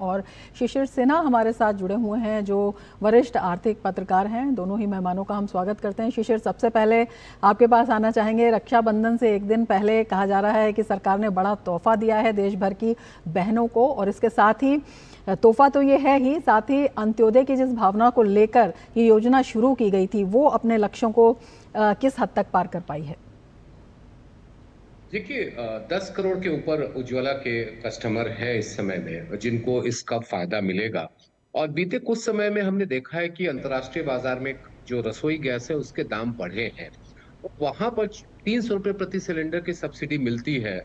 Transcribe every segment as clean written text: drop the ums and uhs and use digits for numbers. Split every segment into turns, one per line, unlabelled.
और शिशिर सिन्हा हमारे साथ जुड़े हुए हैं जो वरिष्ठ आर्थिक पत्रकार हैं। दोनों ही मेहमानों का हम स्वागत करते हैं। शिशिर, सबसे पहले आपके पास आना चाहेंगे। रक्षाबंधन से एक दिन पहले कहा जा रहा है कि सरकार ने बड़ा तोहफा दिया है देश भर की बहनों को, और इसके साथ ही तोहफा तो ये है ही, साथ ही अंत्योदय की जिस भावना को लेकर ये योजना शुरू की गई थी वो अपने लक्ष्यों को किस हद तक पार कर पाई है?
देखिए, 10 करोड़ के ऊपर उज्ज्वला के कस्टमर हैं इस समय में जिनको इसका फायदा मिलेगा। और बीते कुछ समय में हमने देखा है कि अंतर्राष्ट्रीय बाजार में जो रसोई गैस है उसके दाम बढ़े हैं। वहां पर 300 रुपये प्रति सिलेंडर की सब्सिडी मिलती है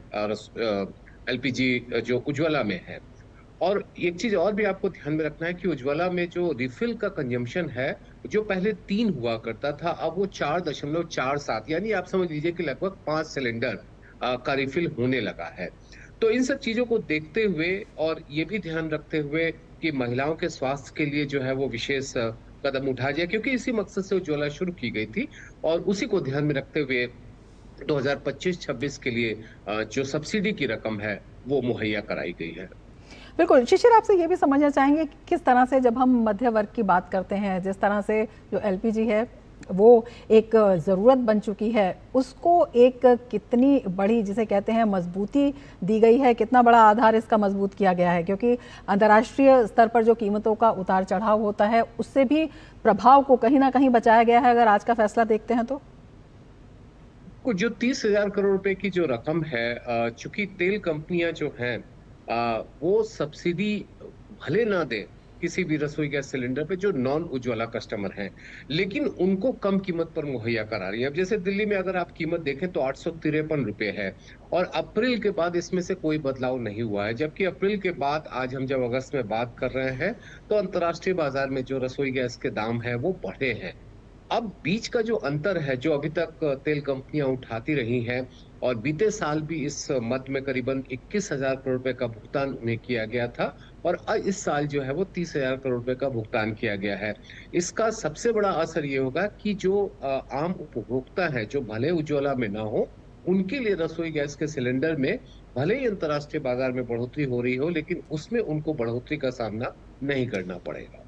एलपीजी जो उज्ज्वला में है। और एक चीज और भी आपको ध्यान में रखना है कि उज्ज्वला में जो रिफिल का कंजम्पशन है, जो पहले 3 हुआ करता था, अब वो 4.47, यानी आप समझ लीजिए कि लगभग 5 सिलेंडर का रिफिल होने लगा है। तो इन सब चीजों को देखते हुए और ये भी ध्यान रखते हुए कि महिलाओं के स्वास्थ्य के लिए जो है वो विशेष कदम उठाया जाए, क्योंकि इसी मकसद से उज्ज्वला शुरू की गई थी। और उसी को ध्यान में रखते हुए 2025-26 के लिए जो सब्सिडी की रकम है वो मुहैया कराई गई है।
बिल्कुल। शिशिर, आपसे ये भी समझना चाहेंगे कि किस तरह से जब हम मध्य वर्ग की बात करते हैं, जिस तरह से जो एलपीजी है वो एक ज़रूरत बन चुकी है, उसको एक कितनी बड़ी, जिसे कहते हैं, मजबूती दी गई है, कितना बड़ा आधार इसका मजबूत किया गया है? क्योंकि अंतर्राष्ट्रीय स्तर पर जो कीमतों का उतार चढ़ाव होता है उससे भी प्रभाव को कहीं ना कहीं बचाया गया है, अगर आज का फैसला देखते हैं तो।
को जो 30,000 करोड़ रुपए की जो रकम है, चूंकि तेल कंपनियां जो हैं, वो सब्सिडी भले ना दे किसी भी रसोई गैस सिलेंडर पे जो नॉन उज्ज्वला कस्टमर हैं, लेकिन उनको कम कीमत पर मुहैया करा रही है। अब जैसे दिल्ली में अगर आप कीमत देखें तो 853 रुपए है। और अप्रैल के बाद इसमें से कोई बदलाव नहीं हुआ है, जबकि अप्रैल के बाद आज हम जब अगस्त में बात कर रहे हैं तो अंतर्राष्ट्रीय बाजार में जो रसोई गैस के दाम है वो बढ़े हैं। अब बीच का जो अंतर है जो अभी तक तेल कंपनियां उठाती रही हैं, और बीते साल भी इस मद में करीबन 21,000 करोड़ रुपए का भुगतान उन्हें किया गया था। और इस साल जो है वो 30,000 करोड़ रुपए का भुगतान किया गया है। इसका सबसे बड़ा असर ये होगा कि जो आम उपभोक्ता है जो भले उज्ज्वला में ना हो, उनके लिए रसोई गैस के सिलेंडर में भले ही अंतर्राष्ट्रीय बाजार में बढ़ोतरी हो रही हो, लेकिन उसमें उनको बढ़ोतरी का सामना नहीं करना पड़ेगा।